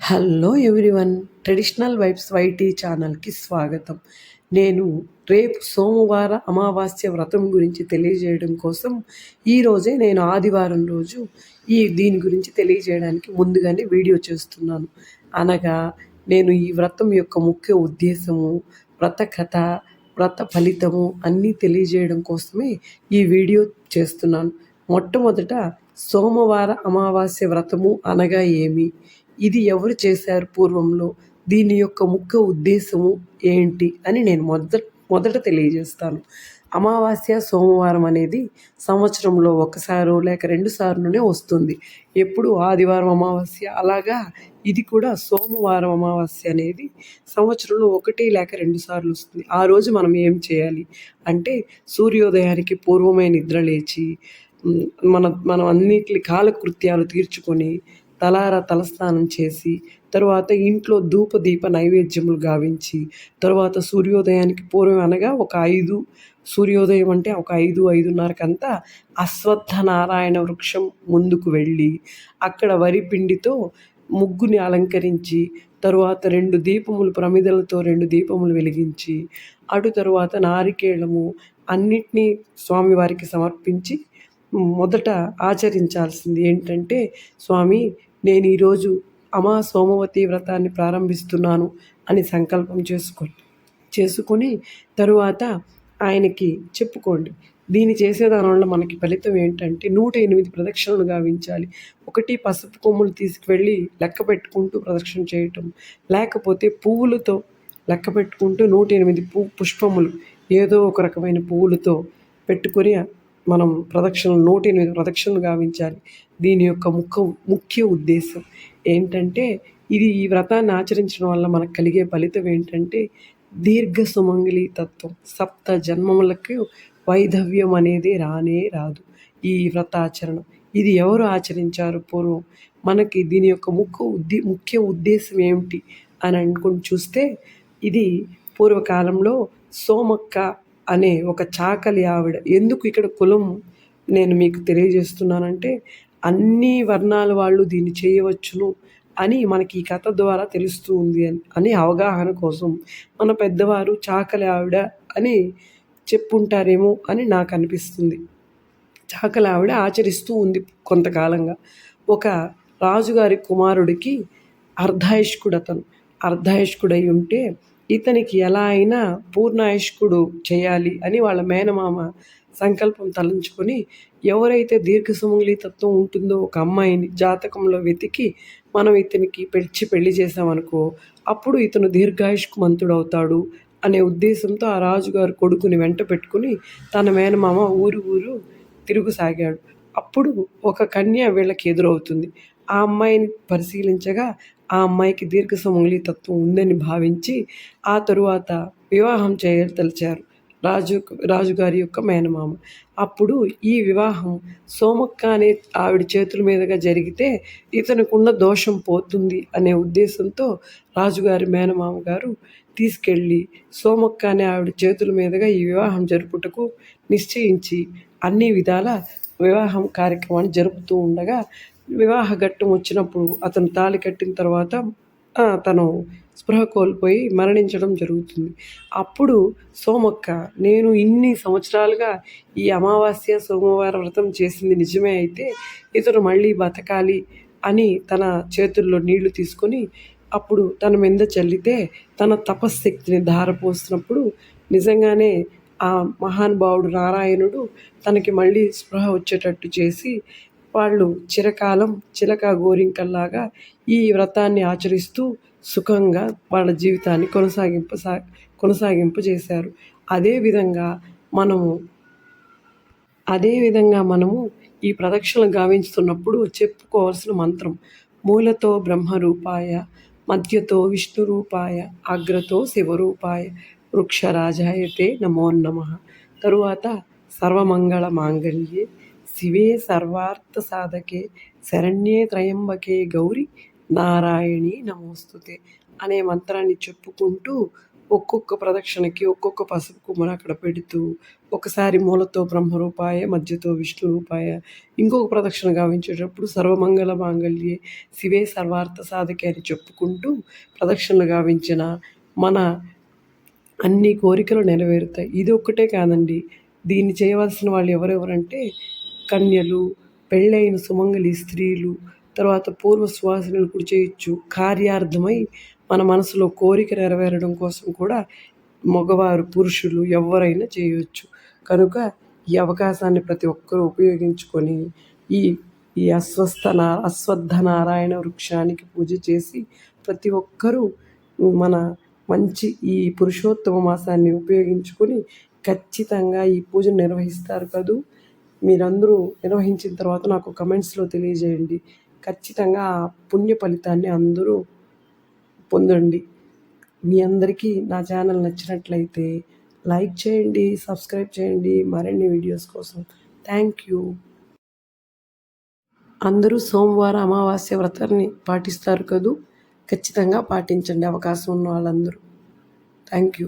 Hello everyone, traditional vibes YT ఛానల్కి స్వాగతం. నేను రేపు సోమవార అమావాస్య వ్రతం గురించి తెలియజేయడం కోసం ఈరోజే నేను ఆదివారం రోజు దీని గురించి తెలియజేయడానికి ముందుగానే వీడియో చేస్తున్నాను. అనగా నేను ఈ వ్రతం యొక్క ముఖ్య ఉద్దేశము, వ్రత కథ, వ్రత ఫలితము అన్నీ తెలియజేయడం కోసమే ఈ వీడియో చేస్తున్నాను. మొట్టమొదట సోమవార అమావాస్య వ్రతము అనగా ఏమి, ఇది ఎవరు చేశారు పూర్వంలో, దీని యొక్క ముఖ్య ఉద్దేశము ఏంటి అని నేను మొదట తెలియజేస్తాను. అమావాస్య సోమవారం అనేది సంవత్సరంలో ఒకసారో లేక 2 సార్లునే వస్తుంది. ఎప్పుడు ఆదివారం అమావాస్య, అలాగా ఇది కూడా సోమవారం అమావాస్య అనేది సంవత్సరంలో 1 లేక 2 సార్లు వస్తుంది. ఆ రోజు మనం ఏం చేయాలి అంటే, సూర్యోదయానికి పూర్వమే నిద్ర లేచి మనం అన్నిటి కాలకృత్యాలు తీర్చుకొని తలస్నానం చేసి, తరువాత ఇంట్లో దీప నైవేద్యములు గావించి, తరువాత సూర్యోదయానికి పూర్వం అనగా ఒక 5, సూర్యోదయం అంటే ఒక 5:30కంతా అశ్వత్థ నారాయణ వృక్షం ముందుకు వెళ్ళి అక్కడ వరి పిండితో ముగ్గుని అలంకరించి, తరువాత 2 దీపములు ప్రమిదలతో 2 దీపములు వెలిగించి, అటు తరువాత నారికేళము అన్నిటినీ స్వామివారికి సమర్పించి మొదట ఆచరించాల్సింది ఏంటంటే, స్వామి నేను ఈరోజు సోమవతి వ్రతాన్ని ప్రారంభిస్తున్నాను అని సంకల్పం చేసుకొని తరువాత ఆయనకి చెప్పుకోండి. దీన్ని చేసేదాని వల్ల మనకి ఫలితం ఏంటంటే 108 ప్రదక్షిణలు గావించాలి. ఒకటి పసుపు కొమ్ములు తీసుకువెళ్ళి లెక్క పెట్టుకుంటూ ప్రదక్షిణ చేయటం, లేకపోతే పువ్వులతో లెక్క పెట్టుకుంటూ 108 పుష్పములు ఏదో ఒక రకమైన పువ్వులతో పెట్టుకొని మనం 108 ప్రదక్షిణలు గావించాలి. దీని యొక్క ముఖ్య ఉద్దేశం ఏంటంటే, ఈ వ్రతాన్ని ఆచరించడం వల్ల మనకు కలిగే ఫలితం ఏంటంటే, దీర్ఘ సుమంగళి తత్వం, 7 జన్మములకు వైధవ్యం అనేది రానే రాదు. ఈ వ్రతాచరణ ఇది ఎవరు ఆచరించారు పూర్వం, మనకి దీని యొక్క ముఖ్య ఉద్దేశం ఏమిటి అని అనుకుని చూస్తే, ఇది పూర్వకాలంలో సోమక్క అనే ఒక చాకలి ఆవిడ, ఎందుకు ఇక్కడ కులం నేను మీకు తెలియజేస్తున్నానంటే, అన్ని వర్ణాల వాళ్ళు దీన్ని చేయవచ్చును అని మనకి ఈ కథ ద్వారా తెలుస్తూ ఉంది అని అవగాహన కోసం మన పెద్దవారు చాకలి ఆవిడ అని చెప్పుంటారేమో అని నాకు అనిపిస్తుంది. చాకలి ఆవిడ ఆచరిస్తూ ఉంది కొంతకాలంగా. ఒక రాజుగారి కుమారుడికి అర్ధాయుష్కుడై ఉంటే, ఇతనికి ఎలా అయినా పూర్ణాయుష్కుడు చేయాలి అని వాళ్ళ మేనమామ సంకల్పం తలంచుకొని, ఎవరైతే దీర్ఘ సుమంగళి తత్వం ఉంటుందో ఒక అమ్మాయిని జాతకంలో వెతికి మనం ఇతనికి పెళ్లి చేసామనుకో, అప్పుడు ఇతను దీర్ఘాయుష్మంతుడవుతాడు అనే ఉద్దేశంతో ఆ రాజుగారు కొడుకుని వెంట పెట్టుకుని తన మేనమామ ఊరు తిరుగుసాగాడు. అప్పుడు ఒక కన్య వీళ్ళకి ఎదురవుతుంది. ఆ అమ్మాయిని పరిశీలించగా ఆ అమ్మాయికి దీర్ఘ సుమంగళి తత్వం ఉందని భావించి ఆ తరువాత వివాహం చేయదలిచారు రాజుగారి యొక్క మేనమామ. అప్పుడు ఈ వివాహం సోమక్క అనే ఆవిడ చేతుల మీదుగా జరిగితే ఇతనుకున్న దోషం పోతుంది అనే ఉద్దేశంతో రాజుగారి మేనమామ గారు తీసుకెళ్ళి సోమక్క అనే ఆవిడ చేతుల మీదుగా ఈ వివాహం జరుపుటకు నిశ్చయించి అన్ని విధాల వివాహం కార్యక్రమాన్ని జరుపుతూ ఉండగా, వివాహ ఘట్టం వచ్చినప్పుడు అతను తాళి కట్టిన తర్వాత తను స్పృహ కోల్పోయి మరణించడం జరుగుతుంది. అప్పుడు సోమక్క, నేను ఇన్ని సంవత్సరాలుగా ఈ అమావాస్య సోమవార వ్రతం చేసింది నిజమే అయితే ఇతను మళ్ళీ బతకాలి అని తన చేతుల్లో నీళ్లు తీసుకొని అప్పుడు తన మీద చల్లితే తన తపశ్శక్తిని ధారపోసినప్పుడు నిజంగానే ఆ మహానుభావుడు నారాయణుడు తనకి మళ్ళీ స్పృహ వచ్చేటట్టు చేసి, వాళ్ళు చిరకాలం చిలక గోరింకల్లాగా ఈ వ్రతాన్ని ఆచరిస్తూ సుఖంగా వాళ్ళ జీవితాన్ని కొనసాగింపజేశారు. అదేవిధంగా మనము ఈ ప్రదక్షిణలు గావించుతున్నప్పుడు చెప్పుకోవాల్సిన మంత్రం, మూలతో బ్రహ్మరూపాయ, మధ్యతో విష్ణురూపాయ, అగ్రతో శివరూపాయ, వృక్షరాజాయతే నమో నమః. తరువాత సర్వమంగళ మాంగళ్యే శివే సర్వార్థ సాధకే శరణ్యే త్రయంబకే గౌరి నారాయణి నమోస్తుతే అనే మంత్రాన్ని చెప్పుకుంటూ ఒక్కొక్క ప్రదక్షిణకి ఒక్కొక్క పసుపు కొమ్మను అక్కడ పెడుతూ ఒకసారి మూలతో బ్రహ్మరూపాయ, మధ్యతో విష్ణు రూపాయ, ఇంకొక ప్రదక్షిణ గావించేటప్పుడు సర్వమంగళ మాంగళ్యే శివే సర్వార్థ సాధకే అని చెప్పుకుంటూ ప్రదక్షిణలు గావించిన మన అన్ని కోరికలు నెరవేరుతాయి. ఇది ఒక్కటే కాదండి, దీన్ని చేయవలసిన వాళ్ళు ఎవరెవరంటే కన్యలు, పెళ్ళైన సుమంగళి స్త్రీలు, తర్వాత పూర్వ సువాసినులు కూడా చేయొచ్చు. కార్యార్థమై మన మనసులో కోరిక నెరవేరడం కోసం కూడా మగవారు, పురుషులు ఎవరైనా చేయొచ్చు. కనుక ఈ అవకాశాన్ని ప్రతి ఒక్కరూ ఉపయోగించుకొని ఈ ఈ అశ్వత్థ నారాయణ వృక్షానికి పూజ చేసి ప్రతి ఒక్కరూ మన మంచి ఈ పురుషోత్తమ మాసాన్ని ఉపయోగించుకొని ఖచ్చితంగా ఈ పూజను నిర్వహిస్తారు కదూ. మీరందరూ నిర్వహించిన తర్వాత నాకు కమెంట్స్లో తెలియజేయండి. ఖచ్చితంగా ఆ పుణ్య ఫలితాన్ని అందరూ పొందండి. మీ అందరికీ నా ఛానల్ నచ్చినట్లయితే లైక్ చేయండి, సబ్స్క్రైబ్ చేయండి మరిన్ని వీడియోస్ కోసం. Thank you. అందరూ సోమవార అమావాస్య వ్రతాన్ని పాటిస్తారు కదూ. ఖచ్చితంగా పాటించండి అవకాశం ఉన్న వాళ్ళందరూ. Thank you.